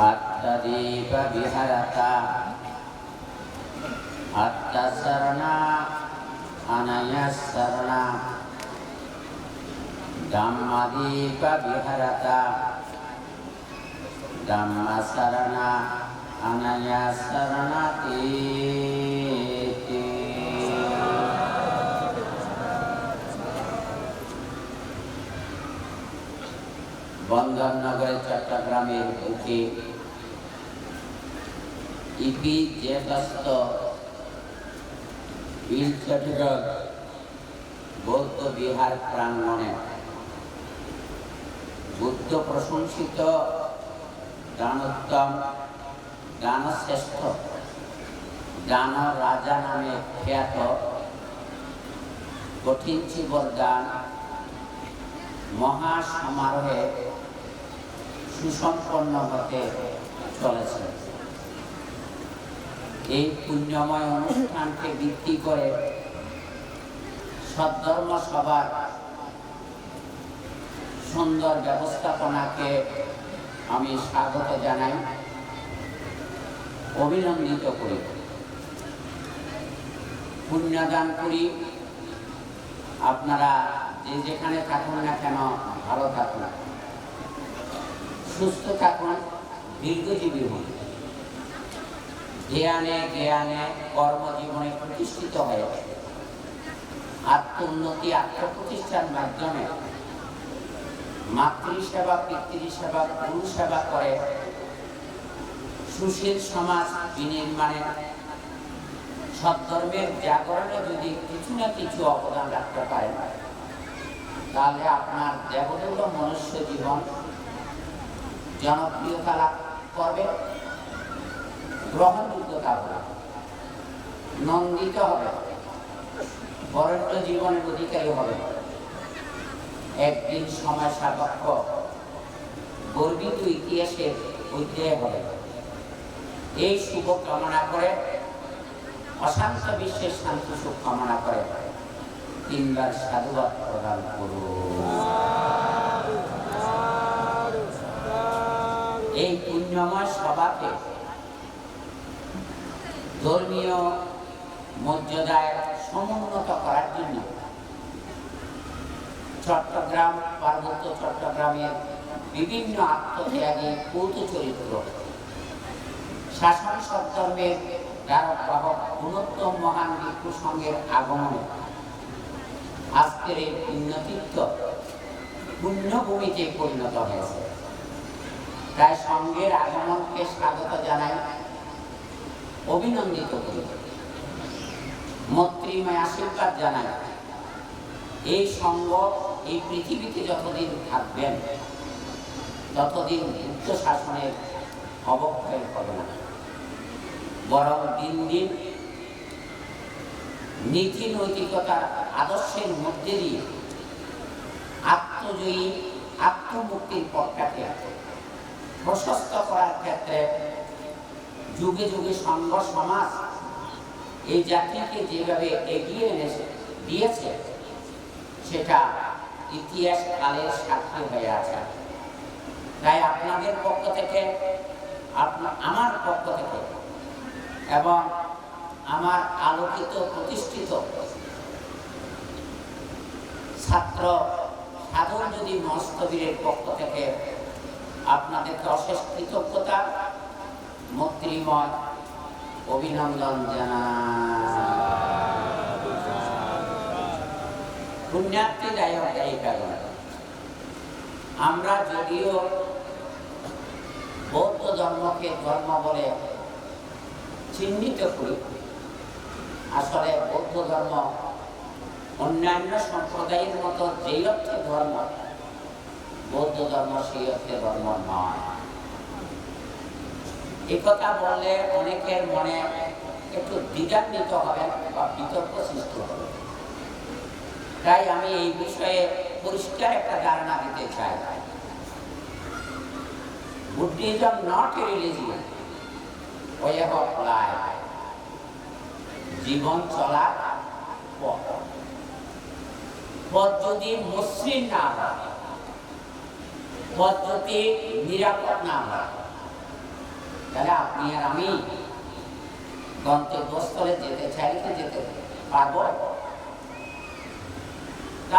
अत्तदीप विहरता अत्तसरणा अनयसरणा Dhammadeep विहरता धम्मसरणा अनयसरणति बंधननगर चट्टग्रामेर bouquet इपिजेतस्थ इलचटगर बौद्ध विहार प्रांगणे बुद्ध प्रशंसित दानोत्तम दानश्रेष्ठ दान राजा नामे ख्यात कठिन शिवर दान महासमारोहे सुसम्पन्न होते चलेছে। এই পুণ্যময় অনুষ্ঠানকে ভিত্তি করে সদ্ধর্ম সভার সুন্দর ব্যবস্থাপনাকে আমি স্বাগত জানাই, অভিনন্দিত করি। পুণ্যদান করি। আপনারা যে যেখানে থাকুন না কেন ভালো থাকুন, সুস্থ থাকুন, দীর্ঘজীবী হন, জ্ঞানে জ্ঞানে কর্মজীবনে প্রতিষ্ঠিত হয়ে আত্মোন্নতি আত্মপ্রতিষ্ঠার মাধ্যমে মাতৃসেবা পিতৃসেবা গুরু সেবা করে সুশীল সমাজ বিনির্মাণে সদ্ধর্মের জাগরণে যদি কিছু না কিছু অবদান রাখতে পারেন, তাহলে আপনার দেবদূত মনুষ্য জীবন জনপ্রিয়তা লাভ করবে, গ্রহণযোগ্যতা হবে, নন্দিত হবে, বরেণ্য জীবনের অধিকারী হবে, একদিন সময় সাপেক্ষ গর্বিত ইতিহাসের অধ্যায় হবে। এই শুভ কামনা করে অশান্ত বিশ্বের শান্তি সুখ কামনা করে তিনবার সাধুবাদ প্রদান করুন। এই পুণ্যময় সভাকে ধর্মীয় মর্যাদায় সমুন্নত করার জন্য চট্টগ্রাম পার্বত্য চট্টগ্রামের বিভিন্ন আত্মত্যাগী কৌত চরিত্র শাসন সদ্ধর্মের ধারক বাহক গুণোত্তম মহান ভিক্ষু সংঘের আগমনে আজকের এই পুণ্যতীর্থ পুণ্যভূমিতে পরিণত হয়েছে। তাই সংঘের আগমনকে স্বাগত জানাই, অভিনন্দিত করি, মৈত্রীময় আশীর্বাদ জানাই। এই সংঘ এই পৃথিবীতে যতদিন থাকবেন ততদিন বুদ্ধ শাসনের অবক্ষয় হবে না, বরং দিন দিন নীতি নৈতিকতার আদর্শের মধ্যে দিয়ে আত্মজয়ী আত্মমুক্তির পথটাকে প্রশস্ত করার ক্ষেত্রে যুগে যুগে সংঘ সমাজ এই জাতিকে যেভাবে এগিয়ে এনে দিয়েছে সেটা ইতিহাস কালের সাক্ষী হয়ে আছে। তাই আপনাদের পক্ষ থেকে আমার পক্ষ থেকে এবং আমার আলোকিত প্রতিষ্ঠিত ছাত্র সাধন যদি মস্তবীরের পক্ষ থেকে আপনাদেরকে অশেষ কৃতজ্ঞতা মৈত্রীময় অভিনন্দন জানাই। পুণ্যার্থীদায়ক এই কারণে আমরা যদিও বৌদ্ধ ধর্মকে ধর্ম বলে চিহ্নিত করি, আসলে বৌদ্ধ ধর্ম অন্যান্য সম্প্রদায়ের মতো যেই অর্থে ধর্ম, বৌদ্ধ ধর্ম সেই অর্থে ধর্ম নয়। একথা বললে অনেকের মনে একটু দ্বিধান্বিত হবে বা বিতর্ক সৃষ্টি হবে। তাই আমি এই বিষয়ে পরিষ্কার একটা ধারণা দিতে চাই। Buddhism not a religion, way of life, জীবন চলার পথ। পথ যদি মসৃণ না হয়, পদ্ধতি নিরাপদ না হয়, তাহলে আপনি আর আমি গন্তব্যস্থলে যেতে চাইলে যেতে পারবো?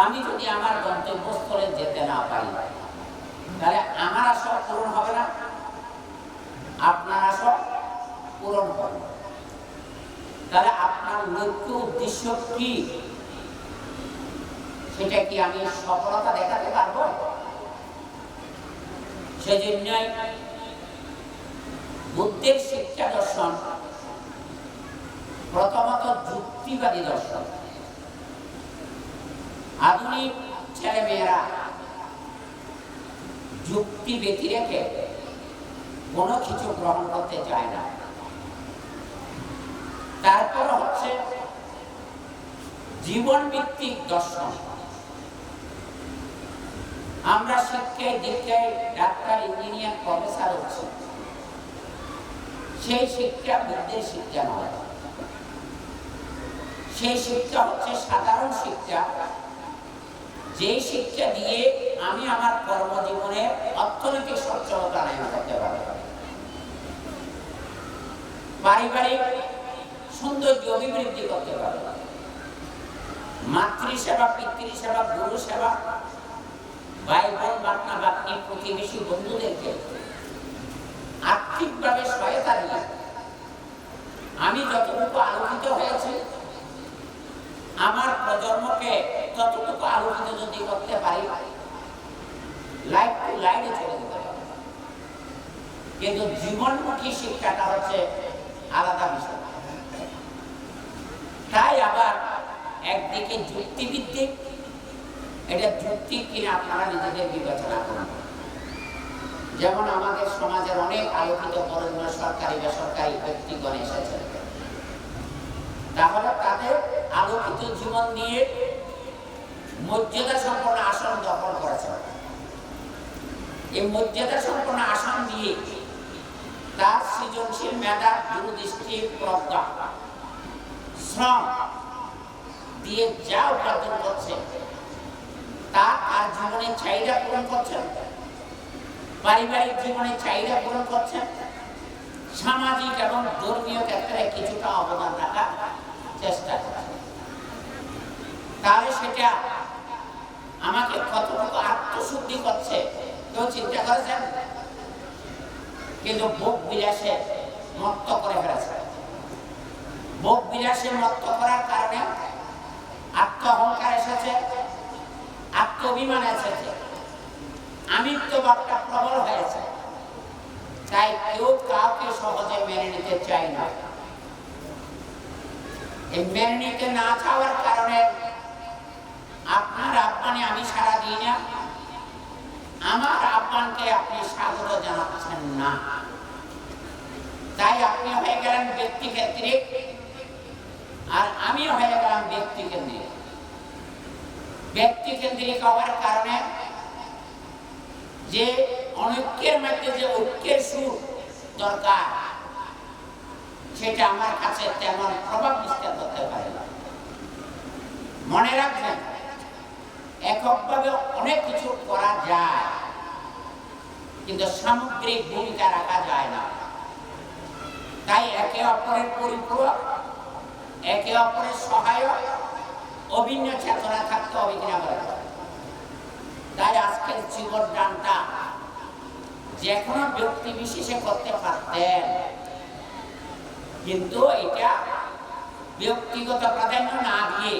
আমি যদি আমার গন্তব্যস্থলে যেতে না পারি, তাহলে আমার আশা পূরণ হবে না, আপনার আশা পূরণ হবে। তাহলে আপনার লক্ষ্য উদ্দেশ্য কি, সেটা কি আমি সফলতা দেখাতে পারবো? সেজন্যই বুদ্ধের শিক্ষা দর্শন প্রথমত যুক্তিবাদী দর্শন। আধুনিক ছেলে মেয়েরা যুক্তি ব্যতি রেখে কোনো কিছু গ্রহণ করতে চায় না। তারপর হচ্ছে জীবন ভিত্তিক দর্শন। আমরা শিক্ষায় দীক্ষায় ডাক্তার, ইঞ্জিনিয়ার, প্রফেসর হচ্ছে, সেই শিক্ষা বুদ্ধের শিক্ষা নয়। সেই শিক্ষা হচ্ছে সাধারণ শিক্ষা, যে শিক্ষা দিয়ে আমি আমার কর্মজীবনে অর্থনৈতিক সচ্ছলতা আনয়ন করতে পারব, পারিবারিক সৌন্দর্য অভিবৃদ্ধি করতে পারব, মাতৃসেবা, পিতৃসেবা, গুরু সেবা, ভাই বোন, বাটনা বাটনি, প্রতিবেশী, বন্ধুদেরকে আর্থিকভাবে সহায়তা দিয়ে আমি যতটুকু আলোকিত হয়েছি, আমার প্রজন্মকে ততটুকু আলোকিত যদি করতে পারি, লাইফ টু লাইফে চলে যেতে পারে। কিন্তু জীবনমুখী শিক্ষাটা হচ্ছে আলাদা বিষয়। তাই আবার একদিকে যুক্তিভিত্তিক, এটা যুক্তি কিনা আপনারা নিজেদের বিবেচনা করুন। যেমন আমাদের সমাজের অনেক আলোকিত বরেণ্য সরকারি বেসরকারি ব্যক্তিগণ এসেছে, তাহলে তাদের আলোকিত জীবন নিয়ে মর্যাদা সম্পন্ন আসন দখল করেছে। এই মর্যাদা সম্পন্ন আসন দিয়ে তার সৃজনশীল মেধা, দূরদৃষ্টি, প্রজ্ঞা, শ্রম দিয়ে যা উপার্জন করছে তা আর জীবনের চাহিদা পূরণ করছেন, পারিবারিক জীবনের চাহিদা পূরণ করছেন, সামাজিক এবং ধর্মীয় ক্ষেত্রে কিছুটা অবদান রাখার চেষ্টা করছেন। তাহলে সেটা আমাকে কতটুকু আত্মশুদ্ধি করছে কেউ চিন্তা করেছেন? কিন্তু ভোগ বিলাসে মত্ত করে ফেলেছে। ভোগ বিলাসে মত্ত করার কারণে আত্ম অহংকার এসেছে, আত্মঅভিমান এসেছে, আমিত্ববাদটা প্রবল হয়েছে। তাই কেউ কাউকে সহজে মেনে নিতে চায় না। এই মেনে নিতে না চাওয়ার কারণে আপনার আহ্বানে আমি সাড়া দিই না, আমার আহ্বানকে আপনি স্বাগত জানাচ্ছেন না। তাই আপনি হয়ে গেলেন ব্যক্তিকেন্দ্রিক, আর আমি হয়ে গেলাম ব্যক্তিকেন্দ্রিক। ব্যক্তিকেন্দ্রিক হওয়ার কারণে যে অনৈক্যের মধ্যে যে ঐক্যের সুর দরকার, সেটা আমার কাছে তেমন প্রভাব বিস্তার করতে পারে না। মনে রাখবেন, এককভাবে অনেক কিছু করা যায়, কিন্তু সামগ্রিক ভূমিকা রাখা যায় না। তাই একে অপরের পরিপূরক, একে অপরের সহায়ক, অভিন্ন চেতনা থাকতে হবে কিনা বলে। তাই আজকের জীবন দানটা যে কোনো ব্যক্তি বিশেষে করতে পারতেন, কিন্তু এটা ব্যক্তিগত প্রাধান্য না দিয়ে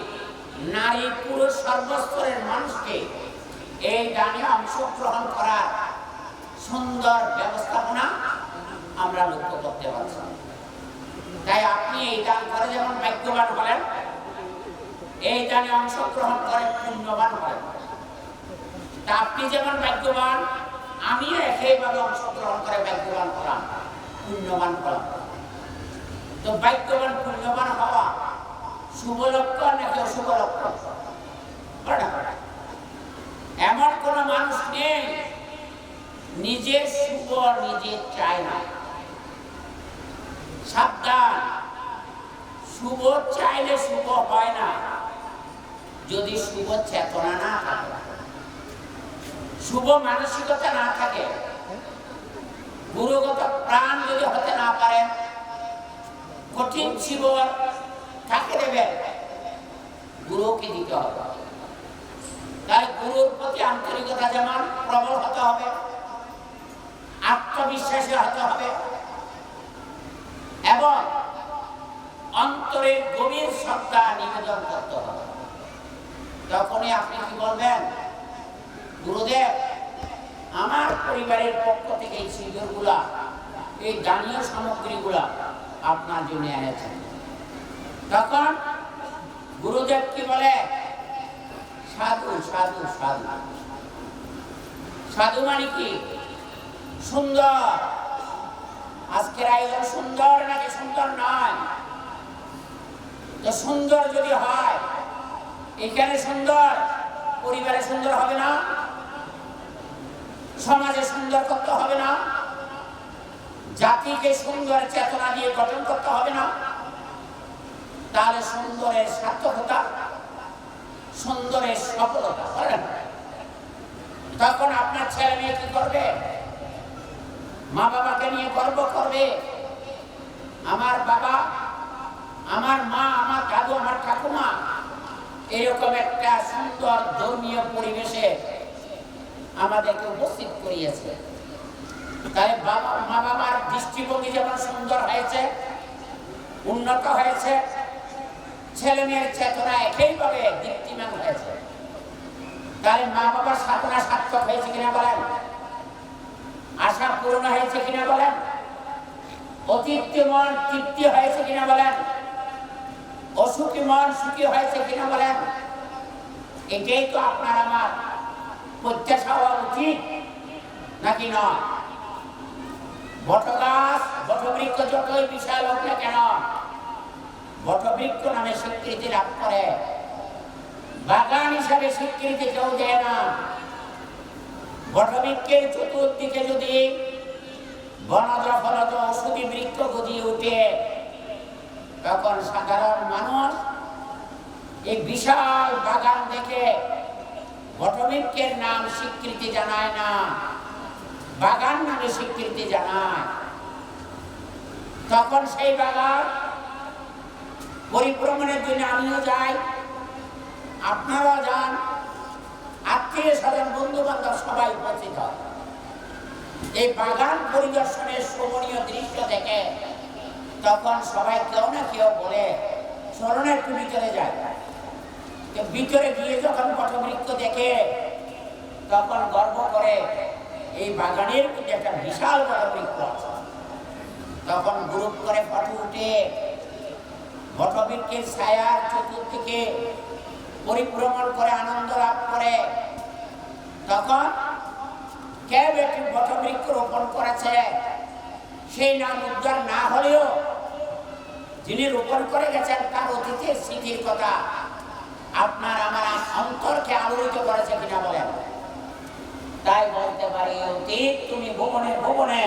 নারী পুরুষ সর্বস্তরের মানুষকে এই দানে অংশগ্রহণ করার সুন্দর ব্যবস্থাপনা আমরা লক্ষ্য করতে পারছি। তাই আপনি এই দান করে যেমন ভাগ্যবান হলেন, এই দানে অংশগ্রহণ করে পুণ্যবান হলেন। তা আপনি যেমন ভাগ্যবান, আমিও একইভাবে অংশগ্রহণ করে ভাগ্যবান হলাম, পুণ্যবান হলাম। তো ভাগ্যবান পুণ্যবান হওয়া শুভ লক্ষণ নাকি অশুভ লক্ষণ? এমন কোন মানুষ নেই নিজের শুভ নিজে চায় না। সাবধান, শুভ চাইলে শুভ হয় না যদি শুভ চেতনা না থাকে। শুভ মানসিকতা না থাকে, গুরুগত প্রাণ যদি হতে না পারেন, কঠিন জীবন কাকে দেবেন? গুরুকে দিতে হবে। তাই গুরুর প্রতি আন্তরিকতা যেমন প্রবল হতে হবে, আত্মবিশ্বাসী হতে হবে এবং অন্তরে গভীর শ্রদ্ধা নিবেদন করতে হবে। তখনই আপনি কি বলবেন, গুরুদেব আমার পরিবারের পক্ষ থেকে এই সিঁদুরগুলা, এই দানীয় সামগ্রীগুলা আপনার জন্য এনেছেন। তখন গুরুদেব কি বলে, সাধু সাধু সাধু। সাধু মানে কি? সুন্দর। আজকের আয়োজন সুন্দর নাকি সুন্দর নয়? তো সুন্দর যদি হয়, এখানে সুন্দর, পরিবারে সুন্দর হবে না? সমাজে সুন্দর করতে হবে না? জাতিকে সুন্দর চেতনা দিয়ে গঠন করতে হবে না? তাহলে সুন্দরের সার্থকতা, সুন্দরের সফলতা বলেন। তখন আপনার ছেলে মেয়ে কি করবে? মা বাবাকে নিয়ে গর্ব করবে, আমার বাবা, আমার মা, আমার দাদু, আমার ঠাকুমা এরকম একটা সুন্দর ধর্মীয় পরিবেশে আমাদেরকে উপস্থিত করিয়েছে। তাই বাবা মা বাবার দৃষ্টিভঙ্গি যেমন সুন্দর হয়েছে, উন্নত হয়েছে, ছেলে মেয়ের চেতনা একইভাবে দীপ্তিমান হয়েছে। তাহলে মা বাবার সাধনা সার্থক হয়েছে কিনা বলেন? আশা পূর্ণ হয়েছে কিনা বলেন? অতৃপ্তি মন তৃপ্তি হয়েছে কিনা বলেন? অসুখী মন সুখী হয়েছে কিনা বলেন? এটাই তো আপনার আমার প্রত্যাশা হওয়া উচিত, নাকি নয়? বটগাছ, বটবৃক্ষ যতই বিশাল হোক না কেন, বটবৃক্ষ নামে স্বীকৃতি লাভ করে, বাগান হিসাবে স্বীকৃতি কেউ দেয় না। বটবৃক্ষের চতুর্দিকে যদি বনজ ফলজ ঔষধি বৃক্ষ গজিয়ে উঠে, তখন সাধারণ মানুষ এই বিশাল বাগান দেখে বটবৃক্ষের নাম স্বীকৃতি জানায় না, বাগান নামে স্বীকৃতি জানায়। তখন সেই বাগান পরিভ্রমণের জন্য আমিও যাই, আপনারাও যান, আত্মীয় স্বজন বন্ধু বান্ধব সবাই উপস্থিত হয়। এই বাগান পরিদর্শনের শোভনীয় দৃশ্য দেখে তখন সবাই কেউ না কেউ বলে, চলুন একটু ভিতরে যায়। ভিতরে গিয়ে যখন বটবৃক্ষ দেখে তখন গর্ব করে এই বাগানের মধ্যে একটা বিশাল বটবৃক্ষ আছে। তখন গ্রুপ করে ফটো উঠে বটবৃক্ষের ছায়ার চতুর্দিকে পরিভ্রমণ করে আনন্দ লাভ করে। তখন কে ব্যক্তি বটবৃক্ষ রোপণ করেছে সেই নাম উদ্ধার না হলেও যিনি রোপণ করে গেছেন তার অতীতের স্মৃতির কথা আপনার আমার অন্তরকে আলোড়িত করেছে কিনা বলেন। তাই বলতে পারি, অতীত তুমি ভুবনে ভুবনে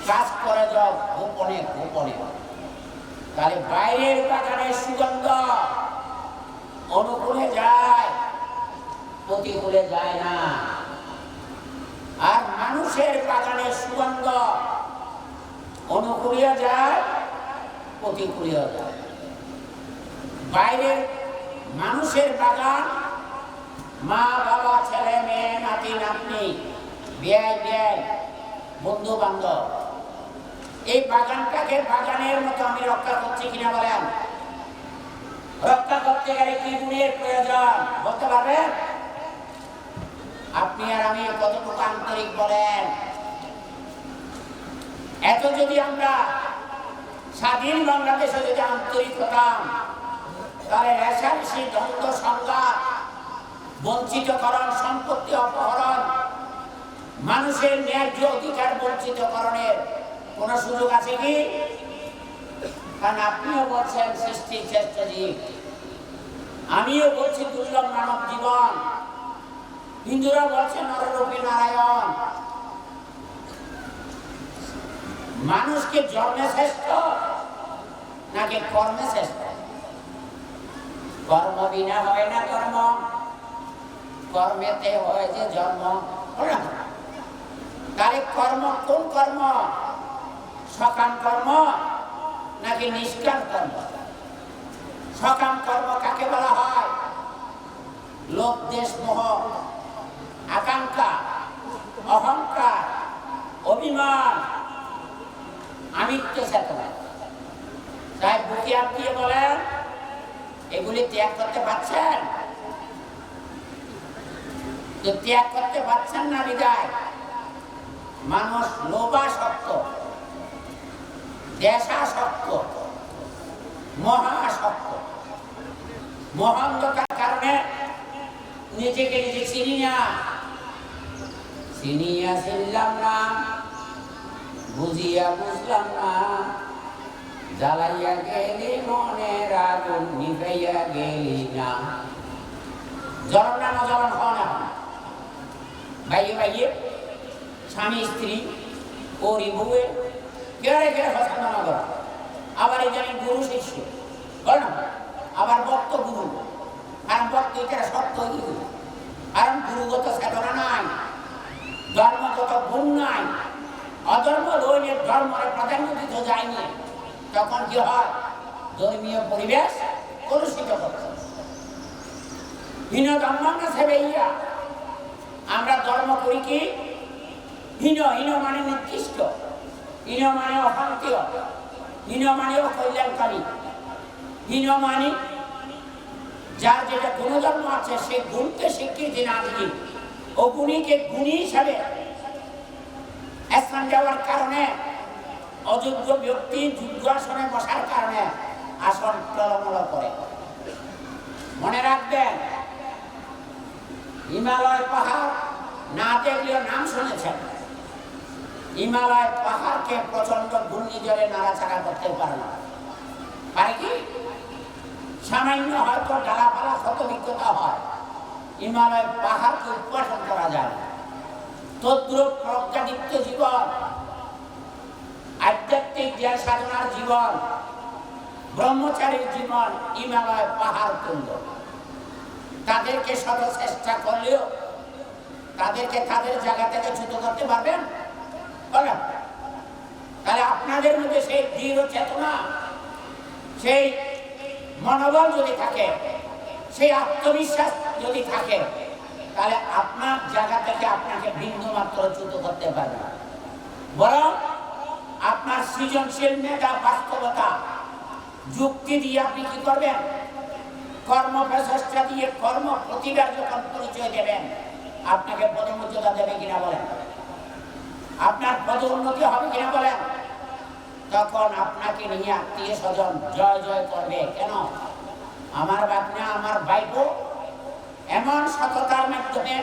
কাজ করে যাও গোপনে গোপনে। তাহলে বাইরের বাগানের সুগন্ধ অনুকূলে যায়, প্রতিকূলে যায় না। আর মানুষের বাগানের সুগন্ধ অনুকূলে যায়, প্রতিকূলে যায়। বাইরের মানুষের বাগান, মা বাবা ছেলে মেয়ে নাতি নাতনি বিয়াই বিয়াই বন্ধু বান্ধব, এই বাগানটাকে বাগানের মতো আমি রক্ষা করছি কিনা বলেন। রক্ষা করতে গেলে কি গুণের প্রয়োজন বলতে পারবেন? আপনি আর আমি কতটুকু আন্তরিক বলেন। এত যদি আমরা স্বাধীন বাংলাদেশে যদি আন্তরিক হতাম, তাহলে রেশারেশি, দ্বন্দ্ব, সংঘাত, বঞ্চিতকরণ, সম্পত্তি অপহরণ, মানুষের ন্যায্য অধিকার বঞ্চিতকরণের কোন সুযোগ আছে কি? কারণ আপনিও বলছেন সৃষ্টির শ্রেষ্ঠ জীব, আমিও বলছি দুর্লভ মানব জীবন, হিন্দুরা বলছে নররূপী নারায়ণ। মানুষকে জন্মে শ্রেষ্ঠ নাকি কর্মে শ্রেষ্ঠ? কর্ম বিনা হয় না কর্ম, কর্মেতে হয় যে জন্ম, তাহলে কর্ম কোন কর্ম? সকাম কর্ম নাকি নিষ্কাম কর্ম? সকাম কর্ম কাকে বলা হয়? লোভ, দেশ, মোহ, আকাঙ্ক্ষা, অহংকার, অভিমান, আমিত্ব চেতনা। তাই বুকে হাত দিয়ে বলেন, এগুলি ত্যাগ করতে পারছেন? তো ত্যাগ করতে পারছেন না বিদায় মানুষ লোভাসক্ত, দেশাসক্ত, মহাসক্ত। মহান্ধতার কারণে নিজেকে নিজে চিনিয়া চিনলাম না, বুঝিয়া বুঝলাম না, জ্বালাইয়া গেলি মনের আগুন নিভাইয়া গেলি না। জ্বলন না জ্বলন হন এখন ভাইয়ে ভাইয়ে, স্বামী স্ত্রী, ওরি বউয়ে, কেড়ে কেড়ে পছন্দ না করা। আবার এই জানি গুরু শিষ্য, বল না, আবার ভক্ত গুরু। কারণ ভক্ত এটা সত্য গুরু, কারণ গুরুগত চেতনা নাই, ধর্মগত গুণ নাই। অধর্ম রইলে ধর্মের প্রাধান্য দিতে যায়নি, তখন কি হয়? ধর্মীয় পরিবেশ কলুষিত করছে। হীন ধর্ম না সেবেইয়া, আমরা ধর্ম করি কি? হীন। হীন মানে নিকৃষ্ট, হীন মানে অশান্তীয়, হীন মানে অকল্যাণকারী, হীন মানে যার যেটা গুণধর্ম আছে সে গুণকে স্বীকৃতি না দিয়ে অগুণীকে গুণী হিসাবে স্থান দেওয়ার কারণে অযোগ্য ব্যক্তি যোগ্য আসনে বসার কারণে আসন টলমল করে। মনে রাখবেন, হিমালয় পাহাড় না দেখলেও নাম শুনেছেন। হিমালয় পাহাড়কে প্রচন্ড ঘূর্ণিঝড়ে নাড়াচাড়া করতে পারে না, পারে কি? সামান্য হয়তো ডালাপালা ক্ষত বিক্ষতা হয়, হিমালয় পাহাড়কে উৎপাদন করা যায় না। তদ্রূপ প্রজ্ঞাদীপ্ত জীবন, আধ্যাত্মিক জ্ঞান সাধনার জীবন, ব্রহ্মচারীর জীবন হিমালয় পাহাড় তুল্য। তাদেরকে শত চেষ্টা করলেও তাদেরকে তাদের জায়গা থেকে চ্যুত করতে পারবেন? তাহলে আপনাদের মধ্যে সেই দৃঢ় চেতনা, সেই মনোবল যদি থাকে, সেই আত্মবিশ্বাস যদি থাকে, তাহলে আপনার জায়গা থেকে আপনাকে বিন্দু মাত্র চ্যুত করতে পারবে না। বরং আপনার সৃজনশীল মেধা, বাস্তবতা, যুক্তি দিয়ে আপনি কি করবেন? কর্ম প্রচেষ্টা দিয়ে, কর্ম প্রতিভার যখন পরিচয় দেবেন, আপনাকে পদমর্যাদা দেবে কিনা বলেন? আপনার পদোন্নতি হবে কিনা বলেন? তখন আপনাকে নিয়ে আত্মীয় স্বজন জয় জয় করবে। কেন? আমার বাপনা, আমার ভাইপো এমন সততার মাধ্যমে,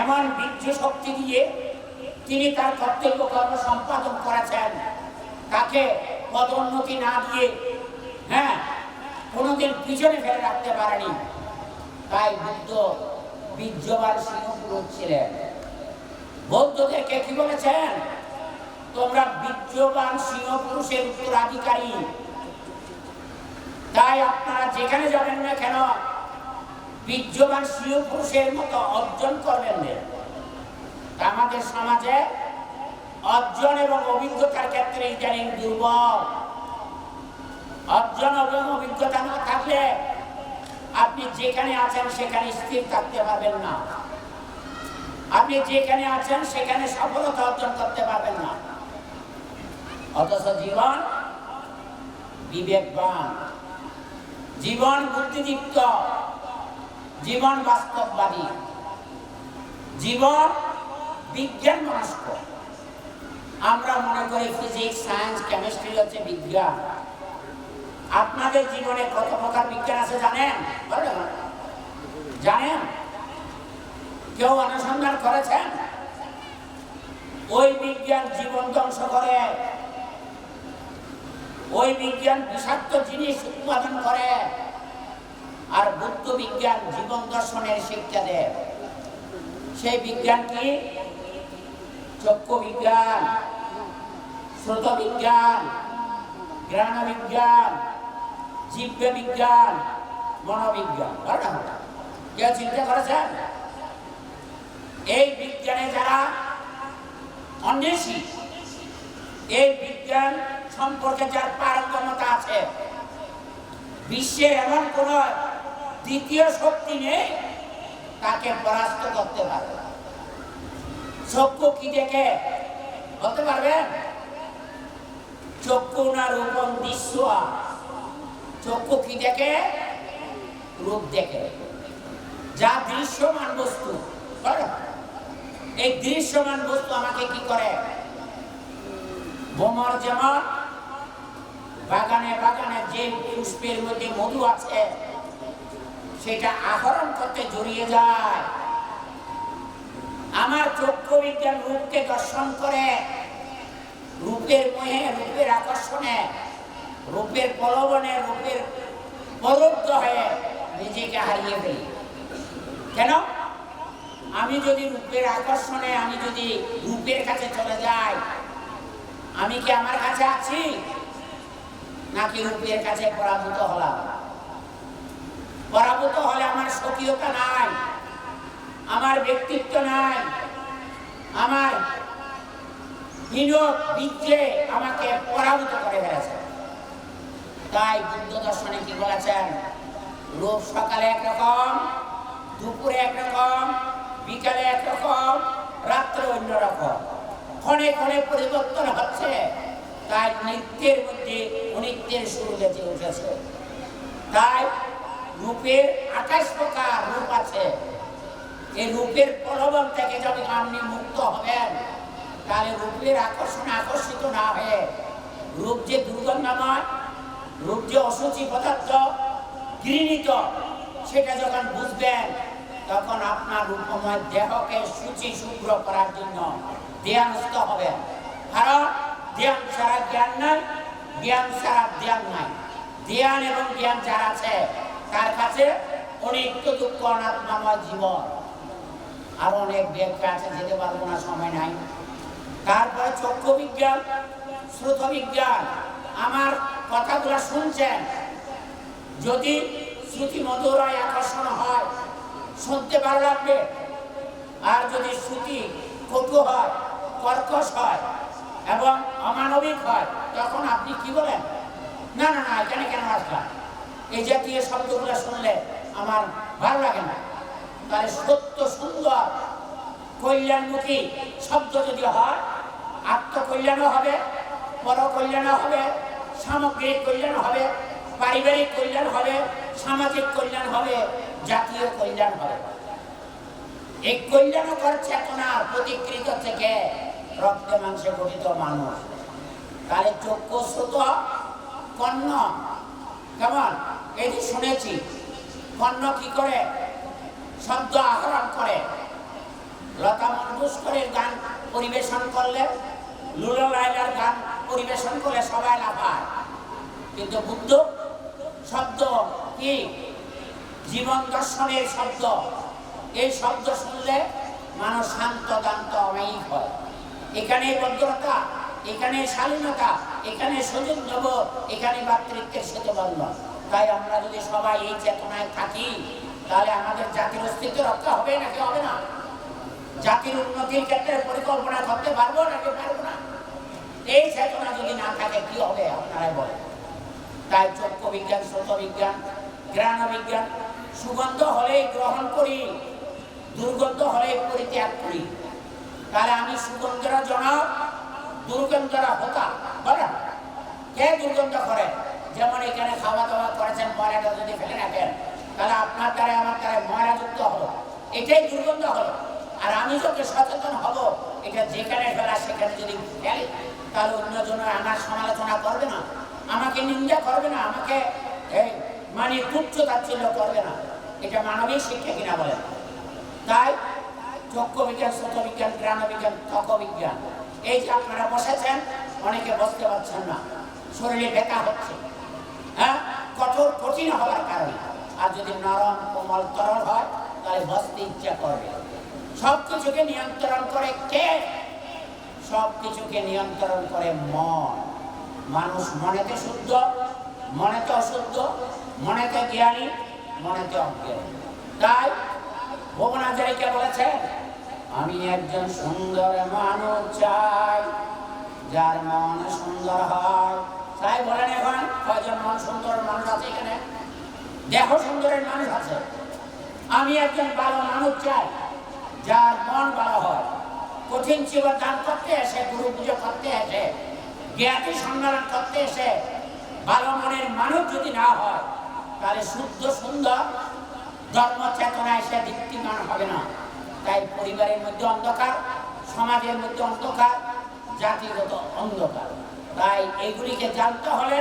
এমন বীর্য শক্তি দিয়ে তিনি তার কর্তব্য কর্ম সম্পাদন করেছেন, তাকে পদোন্নতি না দিয়ে কোনোদিন পিছনে ফেলে রাখতে পারেনি। তাই বুদ্ধ বীর্যবান সিংহপুরুষ ছিলেন। বৌদ্ধদেরকে কি বলেছেন? তোমরা বীর্যবান সিংহপুরুষের উত্তরাধিকারী। তাই আপনারা যেখানে যাবেন না কেন, বীর্যবান সিংহপুরুষের মতো অর্জন করবেন না। আমাদের সমাজে অর্জন এবং অভিজ্ঞতার ক্ষেত্রে ইদানিং দুর্বল। অর্জন এবং অভিজ্ঞতা না থাকলে আপনি যেখানে আছেন সেখানে স্থির থাকতে পারবেন না। আপনি যেখানে আছেন সেখানে সফলতা অর্জন করতে পারবেন না। অথচ জীবন বিবেকবান, জীবন বুদ্ধিদীপ্ত, জীবন বাস্তববাদী, জীবন বিজ্ঞান মনস্ক। আমরা মনে করি ফিজিক্স, সায়েন্স, কেমিস্ট্রি হচ্ছে বিজ্ঞান। আপনাদের জীবনে কত প্রকার বিজ্ঞান আছে জানেন? জানেন? কেউ অনুসন্ধান করেছেন? ওই বিজ্ঞান জীবন ধ্বংস করে, ওই বিজ্ঞান বিষাক্ত জিনিস উৎপাদন করে। আর বুদ্ধ বিজ্ঞান জীবন দর্শনের শিক্ষা দেয়। সেই বিজ্ঞান কি? চক্ষু বিজ্ঞান, শ্রুত বিজ্ঞান, জ্ঞান বিজ্ঞান, জীব বিজ্ঞান, মনোবিজ্ঞান। কেউ চিন্তা করেছেন? এই বিজ্ঞানে যারা অন্বেষী, এই বিজ্ঞান সম্পর্কে যার পারদর্শিতা আছে, বিশ্বের এমন কোন দ্বিতীয় শক্তি নেই তাকে পরাস্ত করতে পারবে। চক্ষু কি দেখে বলতে পারবেন? চক্ষু না রূপম দৃশ্যা, চক্ষু কি দেখে? রূপ দেখে, যা দৃশ্যমান বস্তু। এই দৃশ্যমান বস্তু আমাকে কি করে? ভ্রমর যেমন বাগানে বাগানে যে পুষ্পের মধ্যে মধু আছে সেটা আহরণ করতে জড়িয়ে যায়। আমার চক্ষু বিজ্ঞান রূপকে দর্শন করে, রূপের মোহে, রূপের আকর্ষণে, রূপের প্রলোভনে, রূপের প্রলুব্ধ হয়ে নিজেকে হারিয়ে ফেলি। কেন? আমি যদি রূপের আকর্ষণে, আমি যদি রূপের কাছে চলে যাই, আমি কি আমার কাছে আছি নাকি রূপের কাছে পরাভূত হলাম? পরাভূত হলে আমার স্বকীয়তা নাই, আমার ব্যক্তিত্ব নাই, আমার বীর্যে আমাকে পরাভূত করে ফেলেছে। তাই বুদ্ধ দর্শনে কি বলেছেন? রূপ সকালে একরকম, দুপুরে একরকম, বিকালে একরকম, রাত্রে অন্যরকম, ক্ষণে ক্ষণে পরিবর্তন হচ্ছে। তাই নিত্যের মধ্যে অনিত্যের সুর বেঁচে উঠেছে। তাই রূপের 28 প্রকার রূপ আছে। এই রূপের প্রলোভন থেকে যদি আপনি মুক্ত হবেন, তাহলে রূপের আকর্ষণে আকর্ষিত না হয়ে, রূপ যে দুর্গন্ধময়, রূপ যে অসুচি পদার্থ, ঘৃণিত, সেটা যখন বুঝবেন, তখন আপনার রূপময় দেহকে শুচি শুভ্র করার জন্য ধ্যানস্থ হবেন। কারণ ধ্যান ছাড়া জ্ঞান নাই, জ্ঞান ছাড়া ধ্যান নাই। ধ্যান এবং জ্ঞান যার আছে তার কাছে অনিত্য দুঃখ অনাত্মাময় জীবন। আর অনেক ব্যাখ্যা আছে, যেতে পারবো না, সময় নাই। তারপরে চক্ষু বিজ্ঞান, শ্রুত বিজ্ঞান। আমার কথাগুলো শুনছেন, যদি শ্রুতি মধুর আকর্ষণ হয়, শুনতে ভালো লাগবে। আর যদি শ্রুতি কটু হয়, কর্কশ হয় এবং অমানবিক হয়, তখন আপনি কি বলেন? না না না, এখানে কেন আসলাম? এই জাতীয় শব্দগুলো শুনলে আমার ভালো লাগে না। তাহলে সত্য সুন্দর কল্যাণমুখী শব্দ যদি হয়, আত্মকল্যাণও হবে, পরকল্যাণও হবে, সামগ্রিক কল্যাণ হবে, পারিবারিক কল্যাণ হবে, সামাজিক কল্যাণ হবে, জাতীয় কল্যাণ হবে। এই কল্যাণকর চেতনার প্রতিকৃত থেকে রক্তে মাংসে গঠিত মানুষ। তাহলে চক্ষু, শ্রুত, কর্ণ কেমন? এই যে শুনেছি, কর্ণ কি করে? শব্দ আহরণ করে। লতা মঙ্গেশকরের গান পরিবেশন করলে, লুলা লাইলার গান পরিবেশন করলে সবাই লাফায়। কিন্তু বুদ্ধ শব্দ কি? জীবন দর্শনের শব্দ। এই শব্দ শুনলে মানুষ শান্ত, দান্ত, অমায়িক হয়। এখানে ভদ্রতা, এখানে শালীনতা, এখানে সৌজন্যবোধ, এখানে ভাতৃত্বের সেতুবন্ধন। তাই আমরা যদি সবাই এই চেতনায় থাকি, তাহলে আমাদের জাতির অস্তিত্ব রক্ষা হবে নাকি হবে না? জাতির উন্নতির ক্ষেত্রে পরিকল্পনা করতে পারবো নাকি পারবো না? এই চেতনা যদি না থাকে কি হবে আপনারাই বলেন। তাই চক্ষু বিজ্ঞান, শ্রুত বিজ্ঞান, ঘ্রাণ বিজ্ঞান। সুগন্ধ হলেই গ্রহণ করি, দুর্গন্ধ হলেই পরিত্যাগ করি। তাহলে আমি সুগন্ধরা জনক, দুর্গন্ধরা হোতা। বলেন কে দুর্গন্ধ করে? যেমন এখানে খাওয়া দাওয়া করেছেন, ময়লাটা যদি ফেলে রাখেন, তাহলে আপনার দ্বারা আমার দ্বারা ময়লাযুক্ত হলো, এটাই দুর্গন্ধ হলো। আর আমি যখন সচেতন হব, এটা যেখানে ফেলা সেখানে যদি ফেলে, তাহলে অন্যজন আমার সমালোচনা করবে না, আমাকে নিন্দা করবে না, আমাকে মানে তুচ্ছ তাচ্ছিল্য করবে না। এটা মানবিক শিক্ষা কিনা বলেন? তাই চক্ষু বিজ্ঞান, শ্রুত বিজ্ঞান, ঘ্রাণ বিজ্ঞান, ত্বক বিজ্ঞান। এই যে আপনারা বসেছেন, অনেকে বসতে পারছেন না, শরীরে ব্যথা হচ্ছে, হ্যাঁ, কঠোর কঠিন হওয়ার কারণে। আর যদি নরম কোমল তরল হয়, তাহলে বসতে ইচ্ছা করবে। সবকিছুকে নিয়ন্ত্রণ করে কে? সবকিছুকে নিয়ন্ত্রণ করে মন। মানুষ মনেতে শুদ্ধ, মনেতে অশুদ্ধ, মনেতে জ্ঞানী, মনেতে অজ্ঞানী। তাই ভুবন হাজারিকা বলেছেন, আমি একজন সুন্দর মানুষ চাই, যার মন সুন্দর হয়। তাই বলেন এখন কয়জন মন সুন্দর মানুষ আছে এখানে? দেখো সুন্দরের মানুষ আছে। আমি একজন ভালো মানুষ চাই, যার মন ভালো হয়। কঠিন জীবন দান করতে এসে, গুরু পুজো করতে এসে, জ্ঞাতি সম্মেলন করতে এসে ভালো মনের মানুষ যদি না হয়, তাহলে শুদ্ধ সুন্দর ধর্ম চেতনায় সে দীপ্তিমান হবে না। তাই পরিবারের মধ্যে অন্ধকার, সমাজের মধ্যে অন্ধকার, জাতিগত অন্ধকার। তাই এইগুলিকে জানতে হলে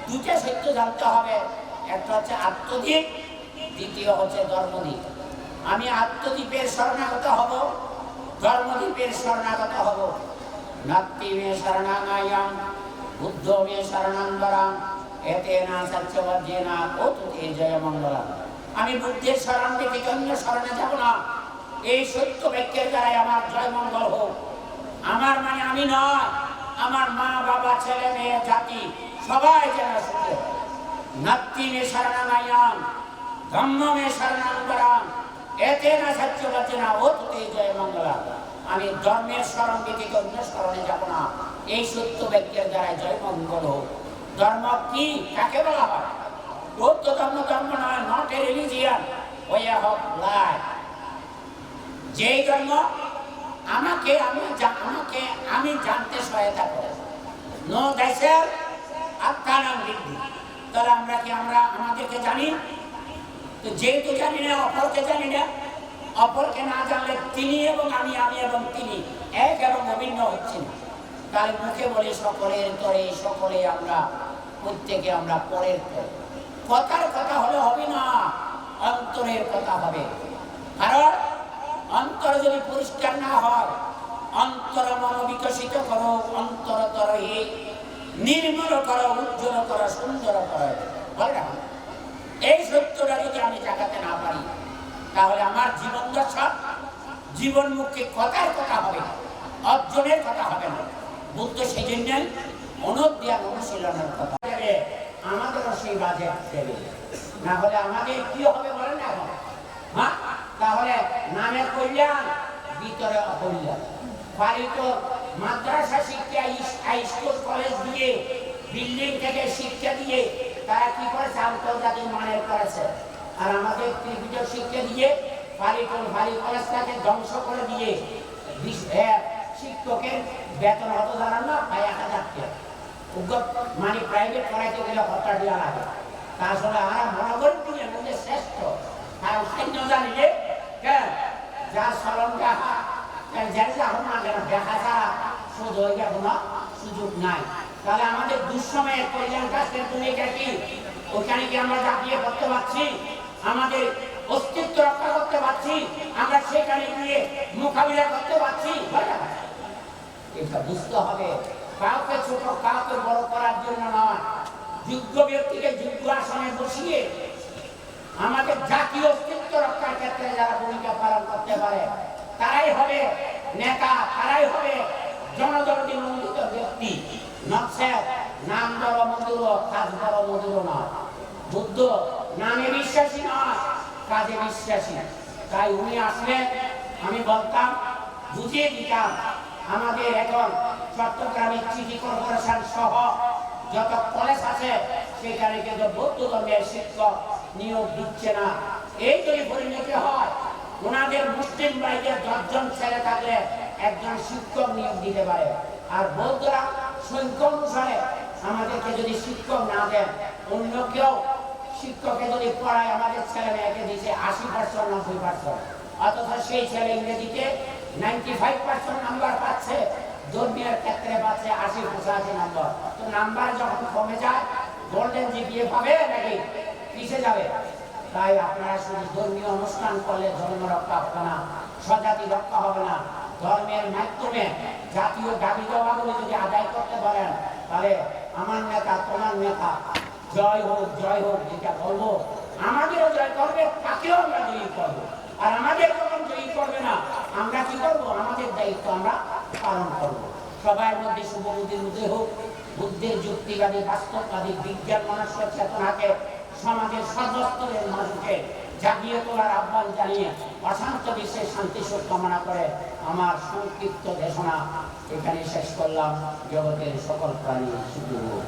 দুটো সত্য জানতে হবে। একটা হচ্ছে আত্মদ্বীপ, দ্বিতীয় হচ্ছে ধর্মদ্বীপ। আমি আত্মদ্বীপের শরণাগত হব, ধর্মদ্বীপের শরণাগত হব। নাত্তি মে শরণাঙ্গায়াম বুদ্ধ মে শরণাঙ্গরাম এতেনা সত্যবদ্ধেনা ওতুতে জয়মঙ্গলাম। আমি বুদ্ধের শরণ থেকে অন্য শরণে যাব না। এই সত্য বাক্যের দ্বারাই আমার জয় মঙ্গল হোক। আমার মানে আমি নয়, আমার মা বাবা ছেলে মেয়ে জাতি সবাই যেন সুখে। নাত্তি মে শরণাঙ্গায়াম ধম্ম মে শরণাঙ্গরাম এতেনা সত্যবদ্ধেনা ওতুতে জয়মঙ্গলাম। আমি ধর্মের শরণ থেকে অন্য শরণে যাব না। এই সত্য বাক্যের দ্বারাই জয় মঙ্গল হোক। ধর্ম কি, কাকে বলা হয়? বৌদ্ধ ধর্ম ধর্ম নয়, not a religion, way of life. যেই ধর্ম আমাকে আমি জানতে সহায়তা করে। নো দ্যাটসেল আত্মানাম বৃদ্ধি। তাহলে আমরা কি আমাদেরকে জানি? তো যেহেতু জানি না, অপরকে জানি না। অপরকে না জানলে তিনি এবং আমি এবং তিনি এক এবং অভিন্ন হচ্ছি না। তাই মুখে বলি সকলের তরে, সকলে আমরা, প্রত্যেকে আমরা পরের তরে। কথার কথা হলে হবে না, অন্তরের কথা হবে। কারণ অন্তর যদি পরিষ্কার না হয়, অন্তর মন বিকশিত করো, অন্তর তরে নির্মল করো, উজ্জ্বল করো, সুন্দর করো। বলে না, এই সত্যটা যদি আমি জাগাতে না পারি, তাহলে আমার জীবন দর্শন, জীবনমুখী কথার কথা হবে, অর্জনের কথা হবে না। বুদ্ধ সেই জন্য অনুজ্ঞান অনুশীলনের কথা দেবে, আমাদেরও সেই বাজে দেবে। না হলে আমাদের কি হবে বলেন না? হ্যাঁ, তাহলে নামের কল্যাণ, ভিতরে অকল্যাণ। পালিত মাদ্রাসা শিক্ষা, স্কুল কলেজ দিয়ে, বিল্ডিং থেকে শিক্ষা দিয়ে তারা কি করেছে? আন্তর্জাতিক মানের করেছে। আর আমাদের ত্রিপিটক শিক্ষা দিয়ে পালিত কলেজটাকে ধ্বংস করে দিয়ে শিক্ষকের বেতন হতো জানান না, 1000 টাকা। মানে প্রাইভেট পড়াইতে গেলে 100 টাকা লাগে। তা আসলে আমরা মনে করি দুনিয়ার মধ্যে শ্রেষ্ঠ। কারণ সৈন্য জানিলে যার চলন দেখা দেখা ছাড়া শোধ হয়ে গেল না, সুযোগ নাই। তাহলে আমাদের দুঃসময়ের কল্যাণ কাজের দুনিয়াটা কি? ওখানে কি আমরা ঝাঁপিয়ে পড়তে পারছি? আমাদের অস্তিত্ব রক্ষা করতে পারছি? আমরা সেখানে গিয়ে মোকাবিলা করতে পারছি? এটা বুঝতে হবে। কাউকে ছোট, কাউকে বড় করার জন্য নয়। যোগ্য ব্যক্তিকে যোগ্য আসনে বসিয়ে আমাদের জাতীয় অস্তিত্ব রক্ষার ক্ষেত্রে যারা ভূমিকা পালন করতে পারে, তারাই হবে নেতা, তারাই হবে জনদরদি মন্ডিত ব্যক্তি। নকশা নাম বড় মধুর, কাজ বড় মধুর নয়। বুদ্ধ নামে বিশ্বাসী নয়, কাজে বিশ্বাসী। তাই উনি আসলে আমি বলতাম, বুঝিয়ে দিতাম। আমাদের এখন চট্টগ্রামের সিটি কর্পোরেশন সহ যত কলেজ আছে, সেখানে কিন্তু বৌদ্ধ ধর্মের শিক্ষক নিয়োগ দিচ্ছে না। এই যদি পরিণতি হয়, ওনাদের মুসলিম বাইরে 10 জন ছেলে থাকলে একজন শিক্ষক নিয়োগ দিতে পারে। আর বৌদ্ধরা সংখ্যা অনুসারে আমাদেরকে যদি শিক্ষক না দেন, অন্য কেউ শিক্ষককে যদি পড়ায়, আমাদের ছেলে মেয়েকে দিচ্ছে 80%, 90%। অথচ সেই ছেলে ইংরেজিতে 95% নাম্বার পাচ্ছে, ধর্মীয় ক্ষেত্রে পাচ্ছে 80-85 নাম্বার। তো নাম্বার যখন কমে যায়, গোল্ডেন জিপিএ পাবে নাকি পিছিয়ে যাবে? তাই আপনারা শুধু ধর্মীয় অনুষ্ঠান করলে ধর্ম রক্ষা হবে না, স্বজাতি রক্ষা হবে না। ধর্মের মাধ্যমে জাতীয় দাবি দাওয়াগুলো যদি আদায় করতে পারেন, তাহলে আমার নেতা, তোমার নেতা জয় হোক, জয় হোক যেটা বলবো, আমাদেরও জয় করবে, তাকেও আমরা জয়ী করবো। আর আমাদের যখন জয়ী করবে না, আমরা কি করবো? আমাদের দায়িত্ব আমরা পালন করবো। সবার মধ্যে শুভবুদ্ধির উদয় হোক। বুদ্ধের যুক্তিবাদী, বাস্তববাদী, বিজ্ঞান মনস্ক চেতনাকে সমাজের সর্বস্তরের মানুষকে জাগিয়ে তোলার আহ্বান জানিয়ে অশান্ত বিশ্বে শান্তি সুখ কামনা করে আমার সংক্ষিপ্ত দেশনা এখানে শেষ করলাম। জগতের সকল প্রাণী সুখী হোক।